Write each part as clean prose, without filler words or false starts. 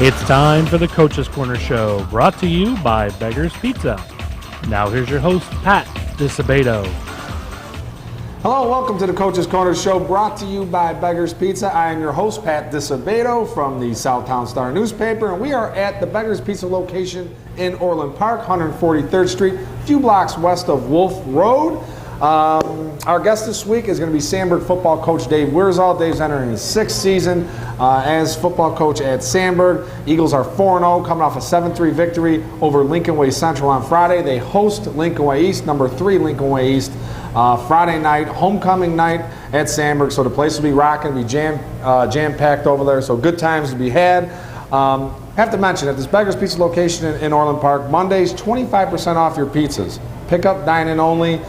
It's time for the Coach's Corner Show, brought to you by Beggar's Pizza. Now here's your host, Pat DiSabato. Hello, welcome to the Coach's Corner Show, brought to you by Beggar's Pizza. I am your host, Pat DiSabato, from the Southtown Star newspaper, and we are at the Beggar's Pizza location in Orland Park, 143rd Street, a few blocks west of Wolf Road. Our guest this week is going to be Sandburg football coach Dave Wierzall. Dave's entering his sixth season as football coach at Sandburg. Eagles are 4-0, coming off a 7-3 victory over Lincoln Way Central on Friday. They host Lincoln Way East, number 3 Lincoln Way East, Friday night, homecoming night at Sandburg. So the place will be rocking, be jam-packed over there. So good times to be had. Have to mention, at this Beggar's Pizza location in Orland Park, Mondays, 25% off your pizzas. Pickup, dine-in only.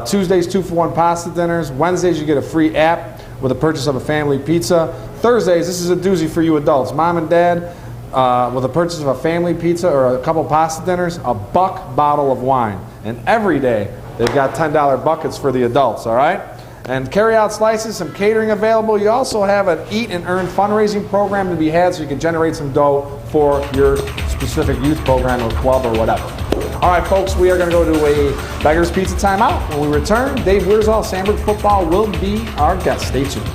Tuesdays, 2-for-1 pasta dinners. Wednesdays, you get a free app with the purchase of a family pizza. Thursdays, this is a doozy for you adults. Mom and dad, with the purchase of a family pizza or a couple pasta dinners, a $1 bottle of wine. And every day, they've got $10 buckets for the adults, all right? And carry-out slices, some catering available. You also have an Eat and Earn fundraising program to be had so you can generate some dough for your specific youth program or club or whatever. All right, folks, we are going to go to a Beggar's Pizza timeout. When we return, Dave Wierzall, Sandburg football, will be our guest. Stay tuned.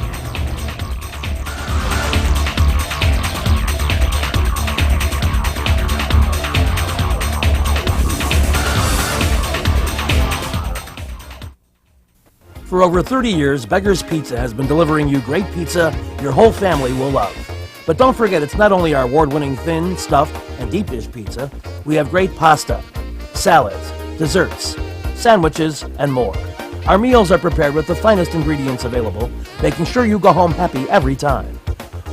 For over 30 years, Beggar's Pizza has been delivering you great pizza your whole family will love. But don't forget, it's not only our award-winning thin, stuffed, and deep dish pizza. We have great pasta, salads, desserts, sandwiches, and more. Our meals are prepared with the finest ingredients available, making sure you go home happy every time.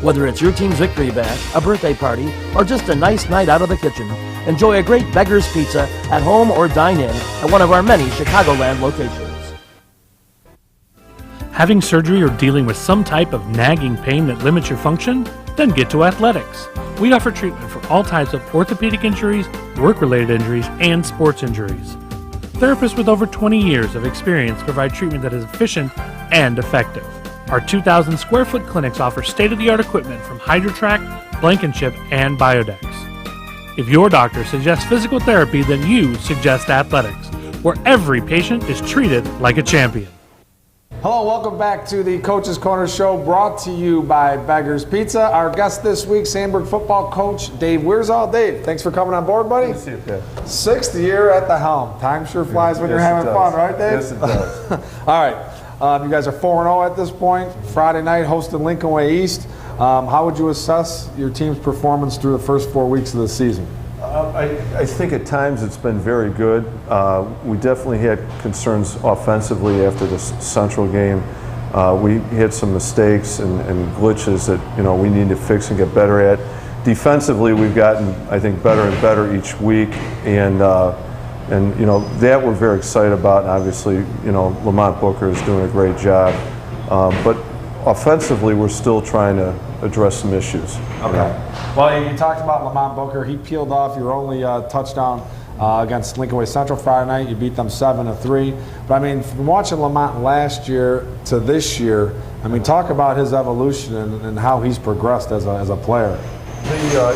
Whether it's your team's victory bash, a birthday party, or just a nice night out of the kitchen, enjoy a great Beggar's Pizza at home or dine in at one of our many Chicagoland locations. Having surgery or dealing with some type of nagging pain that limits your function? Then get to Athletics. We offer treatment for all types of orthopedic injuries, work-related injuries, and sports injuries. Therapists with over 20 years of experience provide treatment that is efficient and effective. Our 2,000 square foot clinics offer state-of-the-art equipment from HydroTrack, Blankenship, and Biodex. If your doctor suggests physical therapy, then you suggest Athletics, where every patient is treated like a champion. Hello, welcome back to the Coach's Corner Show, brought to you by Beggar's Pizza. Our guest this week, Sandburg football coach Dave Wierzall. Dave, thanks for coming on board, buddy. Good to see you, Pat. Sixth year at the helm. Time sure flies when you're having fun, right, Dave? Yes, it does. All right, you guys are 4-0 at this point. Friday night, hosted Lincoln Way East. How would you assess your team's performance through the first 4 weeks of the season? I think at times it's been very good. We definitely had concerns offensively after the Central game. We had some mistakes and glitches that we need to fix and get better at. Defensively, we've gotten, I think, better and better each week, and that we're very excited about. And obviously, Lamont Booker is doing a great job, but offensively, we're still trying to address some issues. Okay. Well, you talked about Lamont Booker. He peeled off your only touchdown against Lincoln Way Central Friday night. You beat them 7-3. But I mean, from watching Lamont last year to this year, I mean, talk about his evolution and how he's progressed as a player.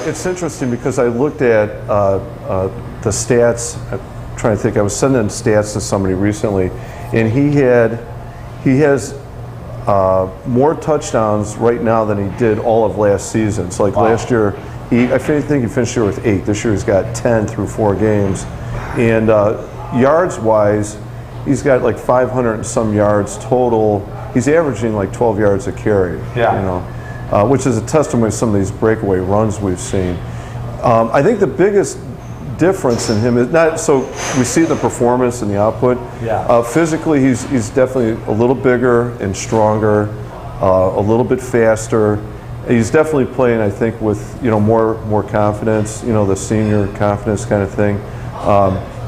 It's interesting because I looked at the stats. I'm trying to think. I was sending stats to somebody recently, and he has more touchdowns right now than he did all of last season. So last year, I think he finished here with 8. This year he's got 10 through 4 games. And yards-wise, he's got like 500 and some yards total. He's averaging like 12 yards a carry, which is a testimony to some of these breakaway runs we've seen. I think the biggest difference in him is not so we see the performance and the output. Physically, he's definitely a little bigger and stronger, a little bit faster. He's definitely playing, I think, with more confidence. The senior confidence kind of thing.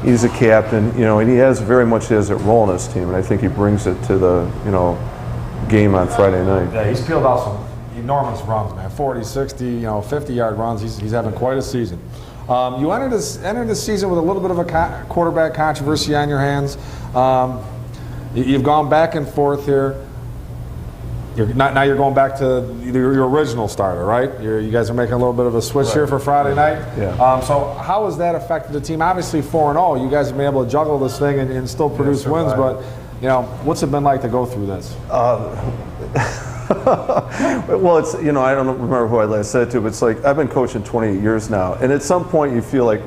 He's a captain, and he very much has that role in his team, and I think he brings it to the game on Friday night. Yeah, he's peeled off some enormous runs, man. 40, 60, 50-yard runs. He's having quite a season. You entered this season with a little bit of a quarterback controversy on your hands. You've gone back and forth here. Now you're going back to your original starter, right? You guys are making a little bit of a switch here for Friday night. Yeah. So how has that affected the team? Obviously 4-0, you guys have been able to juggle this thing and still produce wins, but what's it been like to go through this? Well, it's, I don't remember who I last said it to, but it's like I've been coaching 28 years now, and at some point you feel like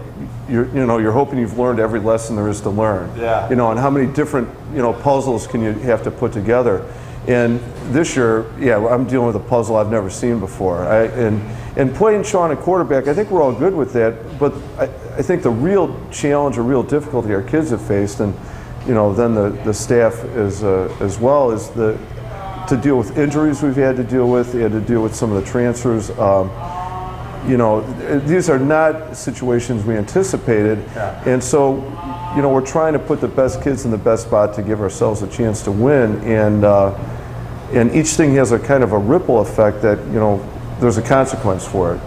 you're hoping you've learned every lesson there is to learn. Yeah. And how many different puzzles can you have to put together? And this year, I'm dealing with a puzzle I've never seen before. And playing Sean at quarterback, I think we're all good with that. But I think the real challenge or real difficulty our kids have faced, and then the staff as well, is to deal with injuries we've had to deal with. They had to deal with some of the transfers. These are not situations we anticipated, and so we're trying to put the best kids in the best spot to give ourselves a chance to win, and each thing has a kind of a ripple effect that there's a consequence for it.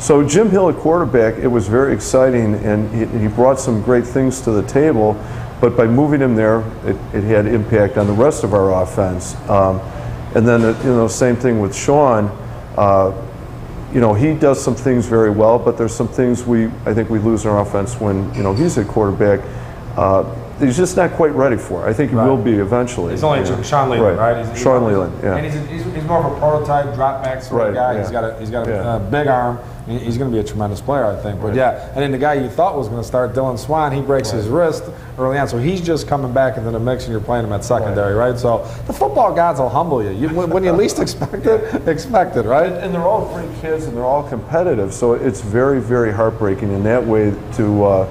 So Jim Hill at quarterback, it was very exciting, and he brought some great things to the table, but by moving him there, it had impact on the rest of our offense. And then same thing with Sean. He does some things very well, but there's some things I think we lose in our offense when he's at quarterback. He's just not quite ready for it. I think he will be eventually. He's only Sean Leland, right? Sean Leland, yeah. And he's more of a prototype drop back sort of guy. Yeah. He's got a big arm. He's going to be a tremendous player, I think. But and then the guy you thought was going to start, Dylan Swan, he breaks his wrist early on, so he's just coming back into the mix, and you're playing him at secondary, right? So the football gods will humble you. When you least expect it, right? And they're all great kids, and they're all competitive. So it's very, very heartbreaking in that way to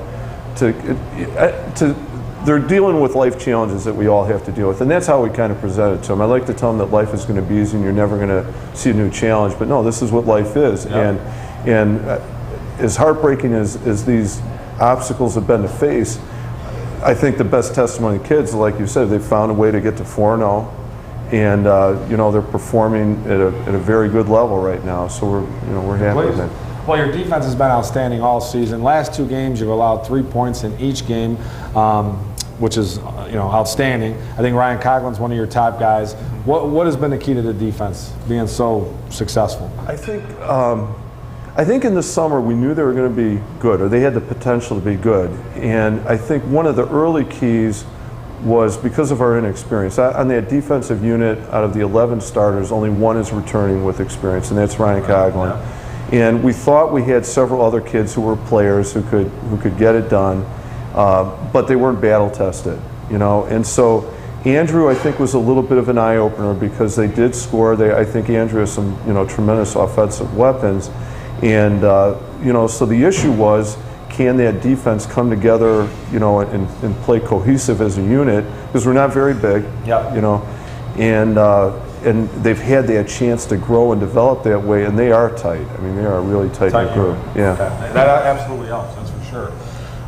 they're dealing with life challenges that we all have to deal with, and that's how we kind of present it to them. I like to tell them that life is going to be easy and you're never going to see a new challenge, but no, this is what life is. And as heartbreaking as these obstacles have been to face, I think the best testimony to kids, like you said, they've found a way to get to 4-0, and they're performing at a very good level right now. So we're happy with it. Well, your defense has been outstanding all season. Last 2 games, you've allowed 3 points in each game, which is outstanding. I think Ryan Coughlin's one of your top guys. What has been the key to the defense being so successful? I think in the summer we knew they were going to be good, or they had the potential to be good. And I think one of the early keys was because of our inexperience. On that defensive unit, out of the 11 starters, only 1 is returning with experience, and that's Ryan Coughlin. Yeah. And we thought we had several other kids who were players who could get it done, but they weren't battle tested, And so Andrew, I think, was a little bit of an eye opener because they did score. I think Andrew has some tremendous offensive weapons, and so the issue was, can that defense come together, and play cohesive as a unit, because we're not very big, and they've had that chance to grow and develop that way, and they are tight. I mean, they are a really tight group. Yeah. Okay. That absolutely helps, that's for sure.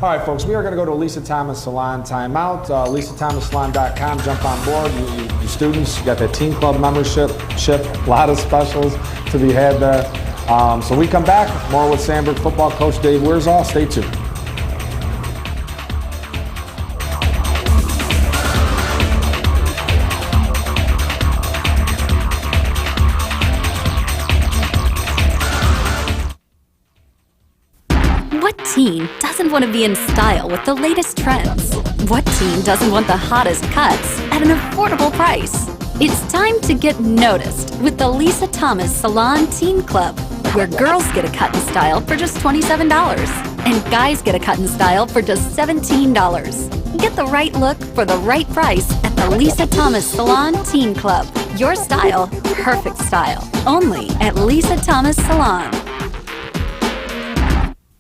All right, folks, we are going to go to Lisa Thomas Salon timeout. LisaThomasSalon.com, jump on board. You students, you got that team club membership, a lot of specials to be had there. So we come back, more with Sandburg football coach Dave Wierzall. Stay tuned. What teen doesn't want to be in style with the latest trends? What teen doesn't want the hottest cuts at an affordable price? It's time to get noticed with the Lisa Thomas Salon Teen Club, where girls get a cut and style for just $27 and guys get a cut and style for just $17. Get the right look for the right price at the Lisa Thomas Salon Teen Club. Your style, perfect style. Only at Lisa Thomas Salon.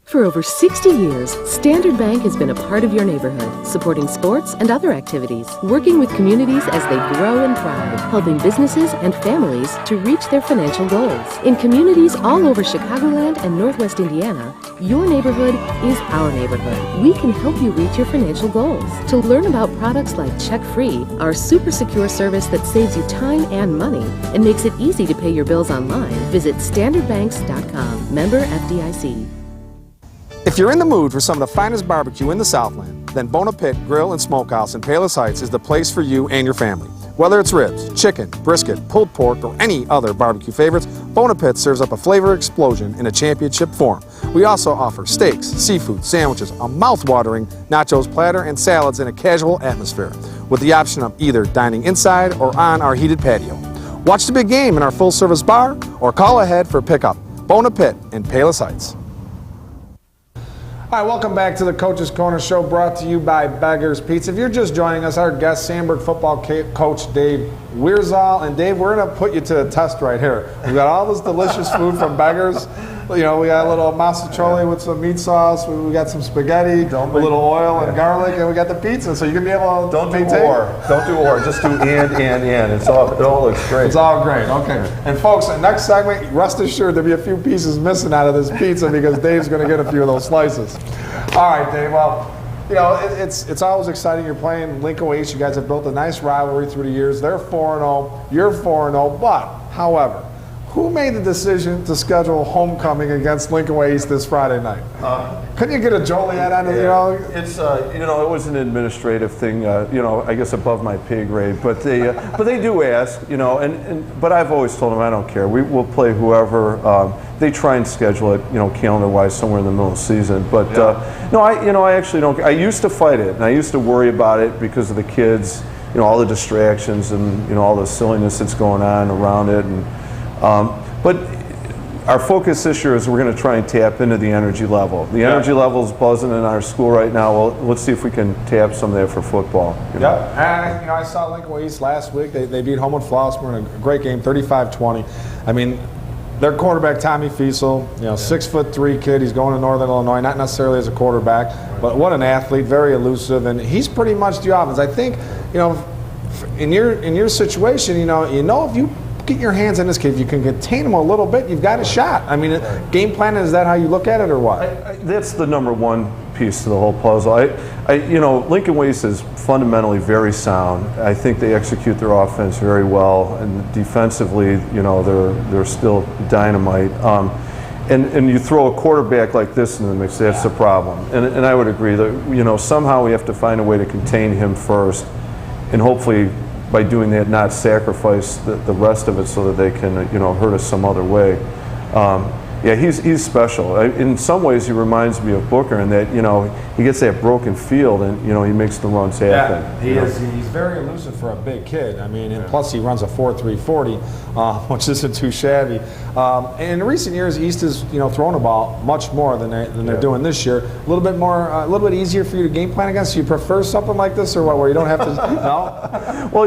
For over 60 years, Standard Bank has been a part of your neighborhood, supporting sports and other activities, working with communities as they grow and thrive, helping businesses and families to reach their financial goals. In communities all over Chicagoland and Northwest Indiana, your neighborhood is our neighborhood. We can help you reach your financial goals. To learn about products like Check Free, our super secure service that saves you time and money and makes it easy to pay your bills online, visit standardbanks.com. Member FDIC. If you're in the mood for some of the finest barbecue in the Southland, then Bona Pit Grill and Smokehouse in Palos Heights is the place for you and your family. Whether it's ribs, chicken, brisket, pulled pork, or any other barbecue favorites, Bona Pit serves up a flavor explosion in a championship form. We also offer steaks, seafood, sandwiches, a mouth-watering nachos platter, and salads in a casual atmosphere, with the option of either dining inside or on our heated patio. Watch the big game in our full-service bar or call ahead for pickup. Bona Pit in Palos Heights. Hi, welcome back to the Coach's Corner Show, brought to you by Beggar's Pizza. If you're just joining us, our guest, Sandburg football coach Dave Wierzal. And Dave, we're going to put you to a test right here. We've got all this delicious food from Beggar's. You know, we got a little masticholi with some meat sauce. We got some spaghetti, a little oil and garlic, and we got the pizza. So you can be able to Don't do or. Just do and. It all looks great. It's all great. Okay. And folks, next segment, rest assured there'll be a few pieces missing out of this pizza because Dave's going to get a few of those slices. All right, Dave. Well, you know, it's always exciting. You're playing Lincoln Waste. You guys have built a nice rivalry through the years. They're 4-0. You're 4-0. But, however, who made the decision to schedule homecoming against Lincoln Waste this Friday night? Couldn't you get a Joliet on it? You know, it's it was an administrative thing. I guess above my pay grade. But they do ask. But I've always told them I don't care. We'll play whoever. They try and schedule it, calendar-wise, somewhere in the middle of the season. But I actually don't. I used to fight it, and I used to worry about it because of the kids. All the distractions and all the silliness that's going on around it. And but our focus this year is we're going to try and tap into the energy level. The energy level is buzzing in our school right now. Well, let's see if we can tap some of that for football. Yeah, and I saw Lincoln Waste last week. They beat Homewood Flossmoor in a great game, 35-20. I mean, their quarterback, Tommy Fiesel, 6'3" kid. He's going to Northern Illinois, not necessarily as a quarterback, but what an athlete, very elusive, and he's pretty much the offense. I think, in your situation, if you get your hands on this kid, if you can contain him a little bit, you've got a shot. I mean, game plan, is that how you look at it, or what? That's the number one piece to the whole puzzle. Lincoln Waste is fundamentally very sound. I think they execute their offense very well, and defensively, they're still dynamite. And you throw a quarterback like this in the mix, that's the problem. And I would agree that somehow we have to find a way to contain him first, and hopefully by doing that not sacrifice the rest of it so that they can hurt us some other way. He's special. In some ways he reminds me of Booker in that he gets that broken field and he makes the runs happen. Yeah, he is. He's very elusive for a big kid. I mean, and plus he runs a 4.3 40, which isn't too shabby. And in recent years, East has thrown the ball much more than they're doing this year. A little bit easier for you to game plan against. Do you prefer something like this, or what, where you don't have to? No. Well,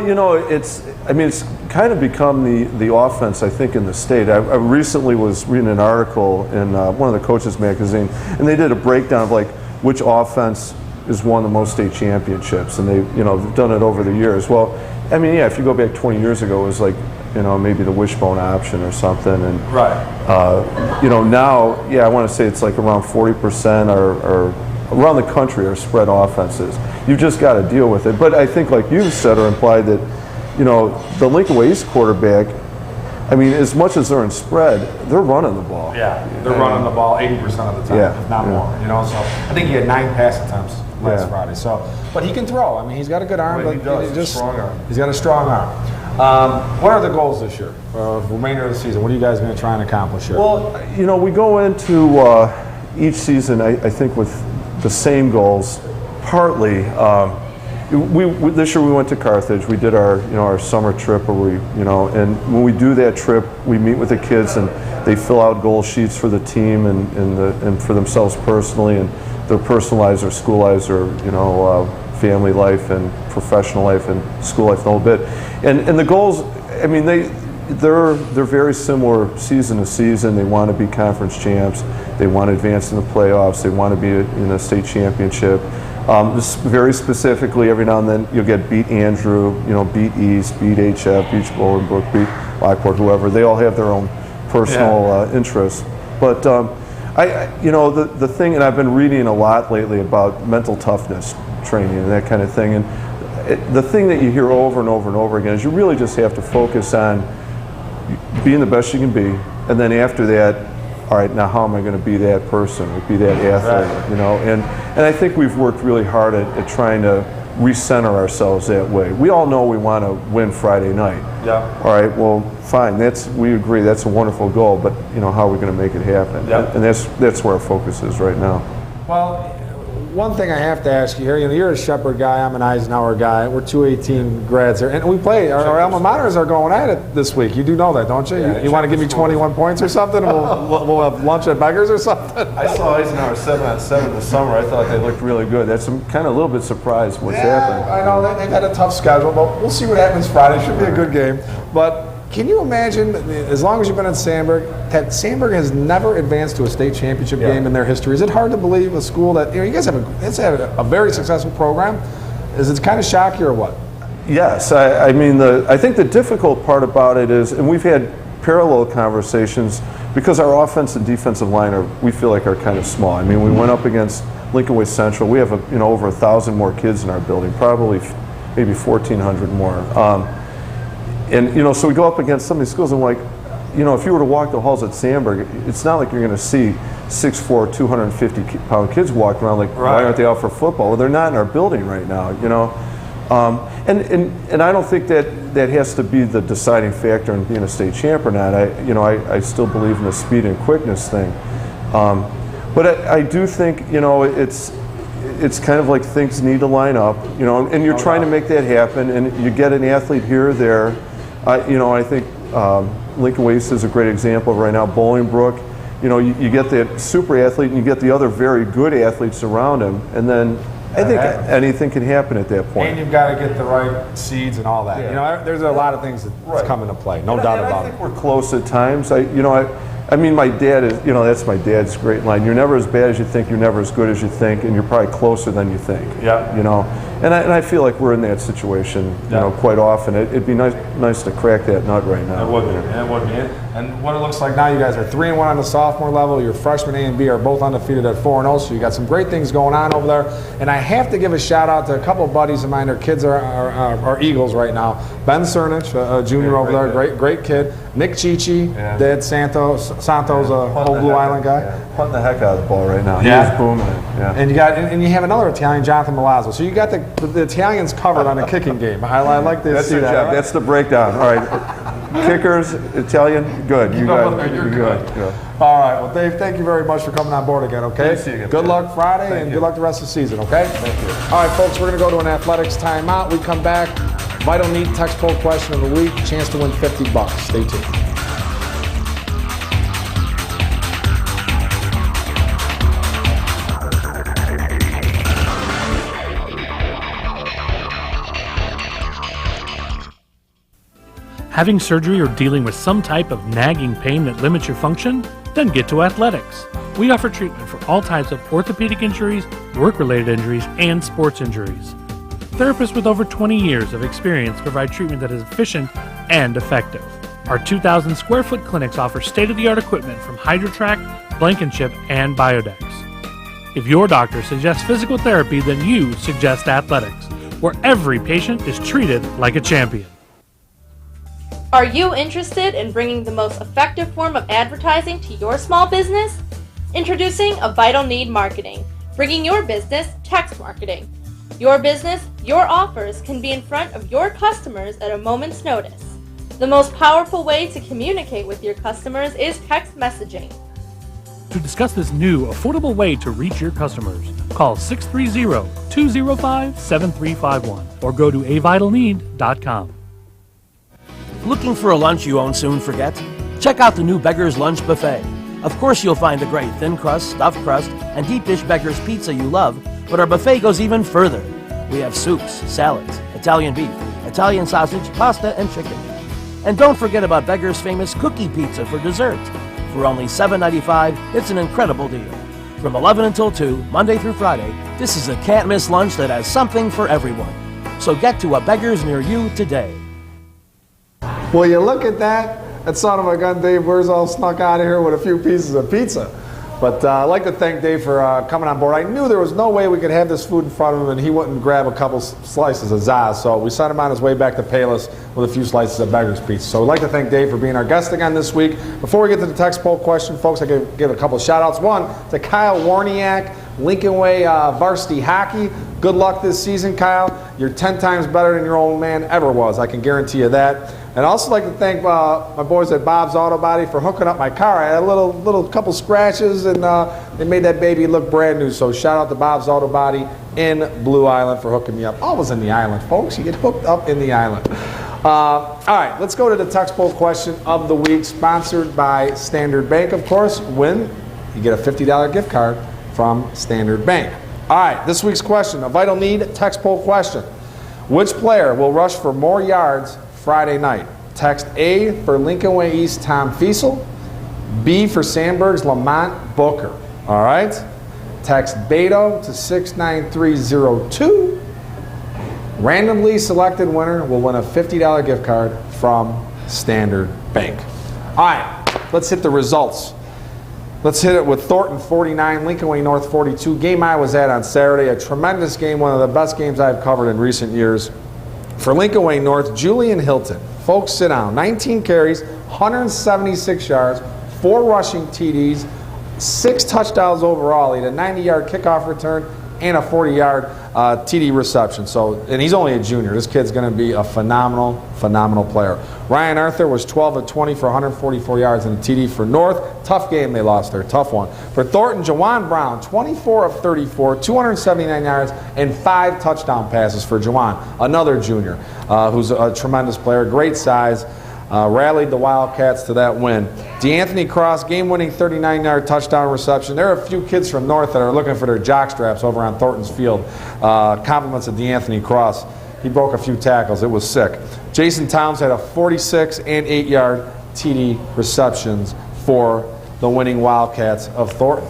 it's kind of become the offense, I think, in the state. I recently was reading an article in one of the Coaches magazine, and they did a breakdown of like which offense has won the most state championships, and they've done it over the years. Well, if you go back 20 years ago, it was like maybe the wishbone option or something, and now I want to say it's like around 40% or around the country are spread offenses. You've just got to deal with it. But I think, like you said or implied, that the Lincoln Waste quarterback, as much as they're in spread, they're running the ball. Yeah, they're running the ball 80% of the time, if not more. So I think he had 9 pass attempts last Friday. So, but he can throw. He's got a good arm. He does. Strong arm. He's got a strong arm. What are the goals this year, remainder of the season? What are you guys going to try and accomplish here? Well, we go into each season, I think, with the same goals. Partly, this year we went to Carthage. We did our summer trip, and when we do that trip, we meet with the kids and they fill out goal sheets for the team and for themselves personally, and their personal lives or school lives or family life and professional life and school life, the whole bit. And the goals, they're very similar season to season. They want to be conference champs. They want to advance in the playoffs. They want to be in a state championship. Very specifically, every now and then you'll get beat Andrew, beat East, beat HF, beat Bolingbrook, beat Lockport, whoever. They all have their own personal interests. But the thing, and I've been reading a lot lately about mental toughness training and that kind of thing. And the thing that you hear over and over and over again is you really just have to focus on being the best you can be, and then after that, all right, now how am I going to be that person, or be that athlete, And I think we've worked really hard at trying to recenter ourselves that way. We all know we want to win Friday night. Yeah. All right, well, fine. We agree. That's a wonderful goal, but how are we going to make it happen? Yeah. And that's where our focus is right now. Well, one thing I have to ask you here, you're a Shepherd guy, I'm an Eisenhower guy, we're 218 grads here, and we play, our alma maters are going at it this week. You do know that, don't you? Yeah, you want to give me 21 points or something? We'll have lunch at Beggars or something? I saw Eisenhower 7-on-7 in the summer. I thought they looked really good. That's kind of a little bit surprised what's happened. I know, they've had a tough schedule, but we'll see what happens Friday. Should be a good game. But can you imagine, as long as you've been at Sandburg, that Sandburg has never advanced to a state championship game in their history? Is it hard to believe a school that, you guys have a very successful program? Is it kind of shock you or what? Yes, I mean, I think the difficult part about it is, and we've had parallel conversations, because our offense and defensive line we feel like are kind of small. I mean, we went up against Lincoln Way Central. We have over 1,000 more kids in our building, probably maybe 1,400 more. And so we go up against some of these schools, and if you were to walk the halls at Sandburg, it's not like you're going to see 6'4", 250-pound kids walking around like, why aren't they out for football? Well, they're not in our building right now, And I don't think that has to be the deciding factor in being a state champ or not. I still believe in the speed and quickness thing. But I do think, it's kind of like things need to line up, and you're trying to make that happen, and you get an athlete here or there. I think Lincoln Waste is a great example right now. Bolingbrook, you get that super athlete and you get the other very good athletes around him, and then I think anything can happen at that point. And you've got to get the right seeds and all that. Yeah. There's a lot of things that come into play, no doubt about it. I think we're close at times. I mean, my dad is, that's my dad's great line. You're never as bad as you think, you're never as good as you think, and you're probably closer than you think. Yeah. And I feel like we're in that situation, quite often. It'd be nice to crack that nut right now. It would be. It would be. And what it looks like now, you guys are 3-1 on the sophomore level. Your freshmen A and B are both undefeated at 4-0. So you got some great things going on over there. And I have to give a shout out to a couple of buddies of mine. Their kids are Eagles right now. Ben Cernich, a junior over there, great kid. Nick Chichi, Dad Santos, old Blue Island guy. Yeah. Punting the heck out of the ball right now. Yeah. He's booming it. Yeah. And you have another Italian, Jonathan Milazzo. So you got the Italians covered on the kicking game. I like to see that. Job. That's the breakdown. All right. Kickers, Italian, good. You're good. All right. Well, Dave, thank you very much for coming on board again, okay? Good to see you again. Good luck Friday, and good luck the rest of the season, okay? Thank you. All right, folks, we're going to go to an athletics timeout. We come back. Vital Need text poll question of the week. Chance to win $50. Stay tuned. Having surgery or dealing with some type of nagging pain that limits your function? Then get to Athletics. We offer treatment for all types of orthopedic injuries, work-related injuries, and sports injuries. Therapists with over 20 years of experience provide treatment that is efficient and effective. Our 2,000 square foot clinics offer state-of-the-art equipment from HydroTrack, Blankenship, and Biodex. If your doctor suggests physical therapy, then you suggest Athletics, where every patient is treated like a champion. Are you interested in bringing the most effective form of advertising to your small business? Introducing a Vital Need Marketing, bringing your business text marketing. Your business, your offers can be in front of your customers at a moment's notice. The most powerful way to communicate with your customers is text messaging. To discuss this new, affordable way to reach your customers, call 630-205-7351 or go to avitalneed.com. Looking for a lunch you won't soon forget? Check out the new Beggar's Lunch Buffet. Of course you'll find the great thin crust, stuffed crust, and deep dish Beggar's pizza you love, but our buffet goes even further. We have soups, salads, Italian beef, Italian sausage, pasta, and chicken. And don't forget about Beggar's famous cookie pizza for dessert. For only $7.95, it's an incredible deal. From 11 until 2, Monday through Friday, this is a can't-miss lunch that has something for everyone. So get to a Beggar's near you today. Well, you look at that. That son of a gun, Dave Wurzel, snuck out of here with a few pieces of pizza. But I'd like to thank Dave for coming on board. I knew there was no way we could have this food in front of him and he wouldn't grab a couple slices of Zaz. So we sent him on his way back to Payless with a few slices of Beggar's Pizza. So we'd like to thank Dave for being our guest again this week. Before we get to the text poll question, folks, I give a couple of shout outs. One to Kyle Warniak, Lincoln Way varsity hockey. Good luck this season, Kyle. you're 10 times better than your old man ever was. I can guarantee you that. And I'd also like to thank my boys at Bob's Auto Body for hooking up my car. I had a little couple scratches, and they made that baby look brand new. So shout out to Bob's Auto Body in Blue Island for hooking me up. Always in the island, folks. You get hooked up in the island. All right, let's go to the text poll question of the week, sponsored by Standard Bank, of course. Win, you get a $50 gift card from Standard Bank. All right, this week's question, a vital need text poll question. Which player will rush for more yards Friday night? Text A for Lincoln Way East Tom Fiesel, B for Sandburg's Lamont Booker. All right? Text Beto to 69302. Randomly selected winner will win a $50 gift card from Standard Bank. All right, let's hit the results. Let's hit it with Thornton 49, Lincoln Way North 42. Game I was at on Saturday, a tremendous game, one of the best games I've covered in recent years. For Lincoln Way North, Julian Hilton. Folks, sit down. 19 carries, 176 yards, 4 rushing TDs, 6 touchdowns overall. He had a 90-yard kickoff return and a 40-yard TD reception. And he's only a junior. This kid's going to be a phenomenal player. Ryan Arthur was 12 of 20 for 144 yards and a TD for North. Tough game they lost there, tough one. For Thornton, Jawan Brown, 24 of 34, 279 yards and 5 touchdown passes for Jawan, another junior who's a tremendous player, great size. Rallied the Wildcats to that win. DeAnthony Cross, game-winning 39-yard touchdown reception. There are a few kids from North that are looking for their jock straps over on Thornton's field. Compliments of DeAnthony Cross. He broke a few tackles. It was sick. Jason Towns had a 46 and 8-yard TD receptions for the winning Wildcats of Thornton.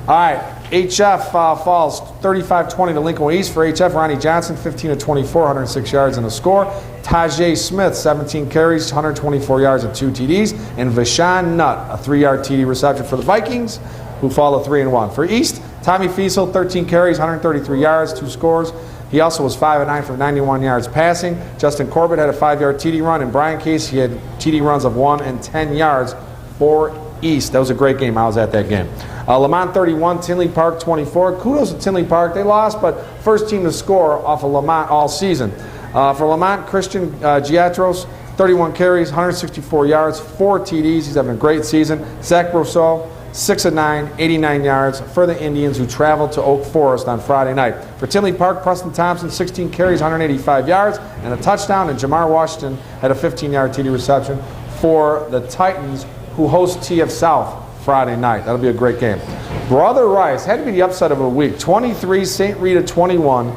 All right, HF falls 35-20 to Lincoln Way East. For HF, Ronnie Johnson, 15 of 24, 106 yards and a score. Tajay Smith, 17 carries, 124 yards and 2 TDs. And Vashon Nutt, a 3-yard TD reception for the Vikings, who fall to 3-1. For East, Tommy Fiesel, 13 carries, 133 yards, 2 scores. He also was 5 of 9 for 91 yards passing. Justin Corbett had a 5-yard TD run, and Brian Casey had TD runs of 1 and 10 yards for East. That was a great game. I was at that game. Lamont 31, Tinley Park 24. Kudos to Tinley Park. They lost, but first team to score off of Lamont all season. For Lamont, Christian Giatros, 31 carries, 164 yards, 4 TDs. He's having a great season. Zach Brousseau, 6 of 9, 89 yards for the Indians, who traveled to Oak Forest on Friday night. For Tinley Park, Preston Thompson, 16 carries, 185 yards, and a touchdown. And Jamar Washington had a 15-yard TD reception for the Titans, who host TF South Friday night. That'll be a great game. Brother Rice had to be the upset of the week. 23, St. Rita 21.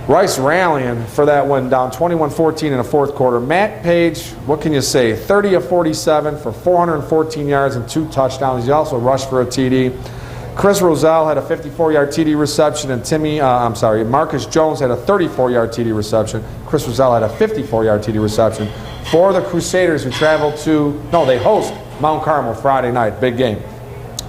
Rice rallying for that one, down 21-14 in the fourth quarter. Matt Page, what can you say? 30 of 47 for 414 yards and 2 touchdowns. He also rushed for a TD. Chris Roselle had a 54-yard TD reception, and Marcus Jones had a 34-yard TD reception. Chris Roselle had a 54-yard TD reception for the Crusaders, who they host Mount Carmel Friday night. Big game.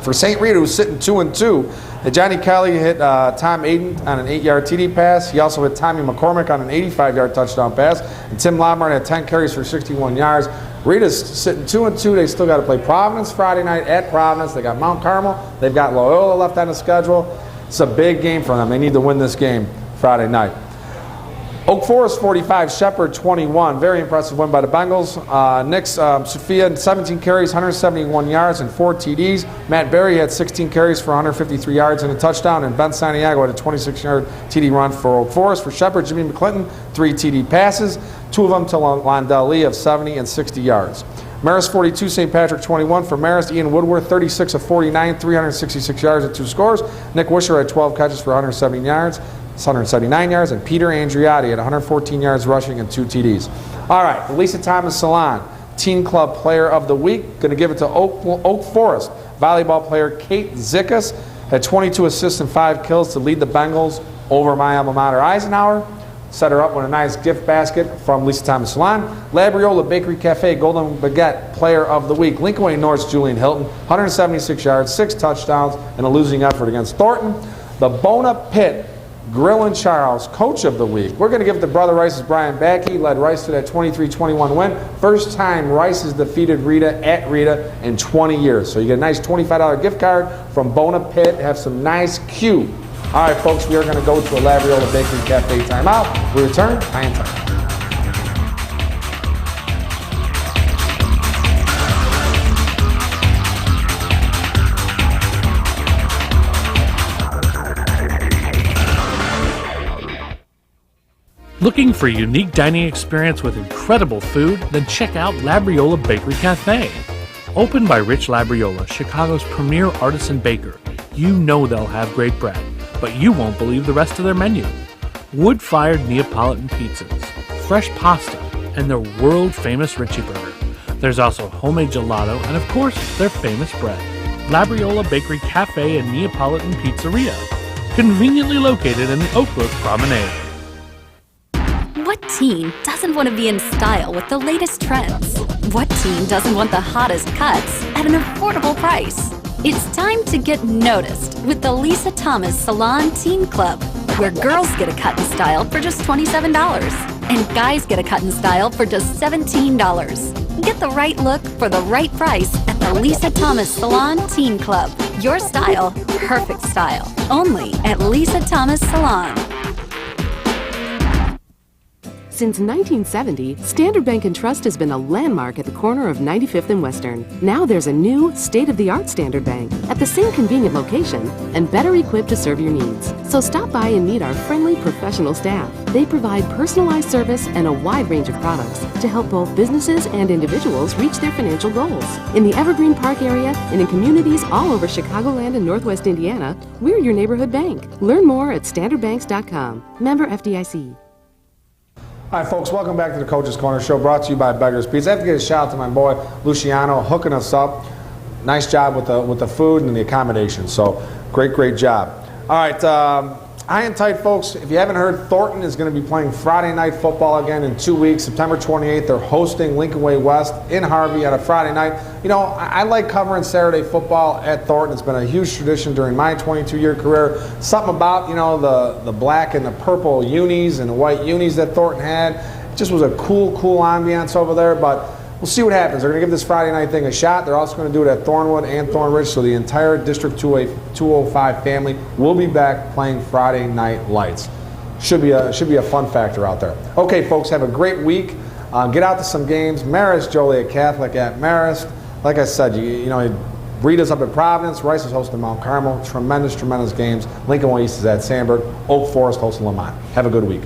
For St. Rita, who's sitting 2-2, Johnny Kelly hit Tom Aiden on an 8-yard TD pass. He also hit Tommy McCormick on an 85-yard touchdown pass. And Tim Lombarд had 10 carries for 61 yards. Rita's sitting 2-2. They still got to play Providence Friday night at Providence. They got Mount Carmel. They've got Loyola left on the schedule. It's a big game for them. They need to win this game Friday night. Oak Forest 45, Shepherd 21. Very impressive win by the Bengals. Nick Sophia, 17 carries, 171 yards, and 4 TDs. Matt Berry had 16 carries for 153 yards and a touchdown. And Ben Santiago had a 26-yard TD run for Oak Forest. For Shepherd, Jimmy McClinton, 3 TD passes, 2 of them to Londell Lee of 70 and 60 yards. Marist 42, St. Patrick 21. For Marist, Ian Woodworth, 36 of 49, 366 yards and 2 scores. Nick Wisher had 12 catches for 170 yards. 179 yards, and Peter Andriotti at 114 yards rushing and 2 TDs. All right, the Lisa Thomas Salon Teen Club Player of the Week. Going to give it to Oak Forest. Volleyball player Kate Zickas had 22 assists and 5 kills to lead the Bengals over my alma mater Eisenhower. Set her up with a nice gift basket from Lisa Thomas Salon. Labriola Bakery Cafe Golden Baguette Player of the Week. Lincoln Way North's Julian Hilton, 176 yards, 6 touchdowns, and a losing effort against Thornton. The Bona Pit Grill and Charles Coach of the Week. We're going to give it to Brother Rice's Brian Backey. Led Rice to that 23-21 win. First time Rice has defeated Rita at Rita in 20 years. So you get a nice $25 gift card from Bona Pit. Have some nice Q All right, folks, we are going to go to a Labriola Bakery Cafe timeout. We return, high and tight. Looking for a unique dining experience with incredible food? Then check out Labriola Bakery Cafe. Opened by Rich Labriola, Chicago's premier artisan baker, you know they'll have great bread, but you won't believe the rest of their menu. Wood-fired Neapolitan pizzas, fresh pasta, and their world-famous Richie Burger. There's also homemade gelato and, of course, their famous bread. Labriola Bakery Cafe and Neapolitan Pizzeria, conveniently located in the Oak Brook Promenade. What teen doesn't want to be in style with the latest trends? What teen doesn't want the hottest cuts at an affordable price? It's time to get noticed with the Lisa Thomas Salon Teen Club, where girls get a cut in style for just $27 and guys get a cut in style for just $17. Get the right look for the right price at the Lisa Thomas Salon Teen Club. Your style, perfect style. Only at Lisa Thomas Salon. Since 1970, Standard Bank & Trust has been a landmark at the corner of 95th and Western. Now there's a new, state-of-the-art Standard Bank at the same convenient location and better equipped to serve your needs. So stop by and meet our friendly professional staff. They provide personalized service and a wide range of products to help both businesses and individuals reach their financial goals. In the Evergreen Park area and in communities all over Chicagoland and Northwest Indiana, we're your neighborhood bank. Learn more at standardbanks.com. Member FDIC. All right, folks, welcome back to the Coach's Corner Show, brought to you by Beggar's Pizza. I have to give a shout out to my boy Luciano hooking us up. Nice job with the food and the accommodation. So great job. All right, high and tight, folks. If you haven't heard, Thornton is going to be playing Friday night football again in 2 weeks. September 28th, they're hosting Lincoln Way West in Harvey on a Friday night. You know, I like covering Saturday football at Thornton. It's been a huge tradition during my 22-year career. Something about, you know, the black and the purple unis and the white unis that Thornton had. It just was a cool ambiance over there, but we'll see what happens. They're going to give this Friday night thing a shot. They're also going to do it at Thornwood and Thornridge, so the entire District 205 family will be back playing Friday Night Lights. Should be a fun factor out there. Okay, folks, have a great week. Get out to some games. Marist, Joliet Catholic at Marist. Like I said, you know, Rita's up at Providence. Rice is hosting Mount Carmel. Tremendous games. Lincoln Way East is at Sandburg. Oak Forest hosting Lamont. Have a good week.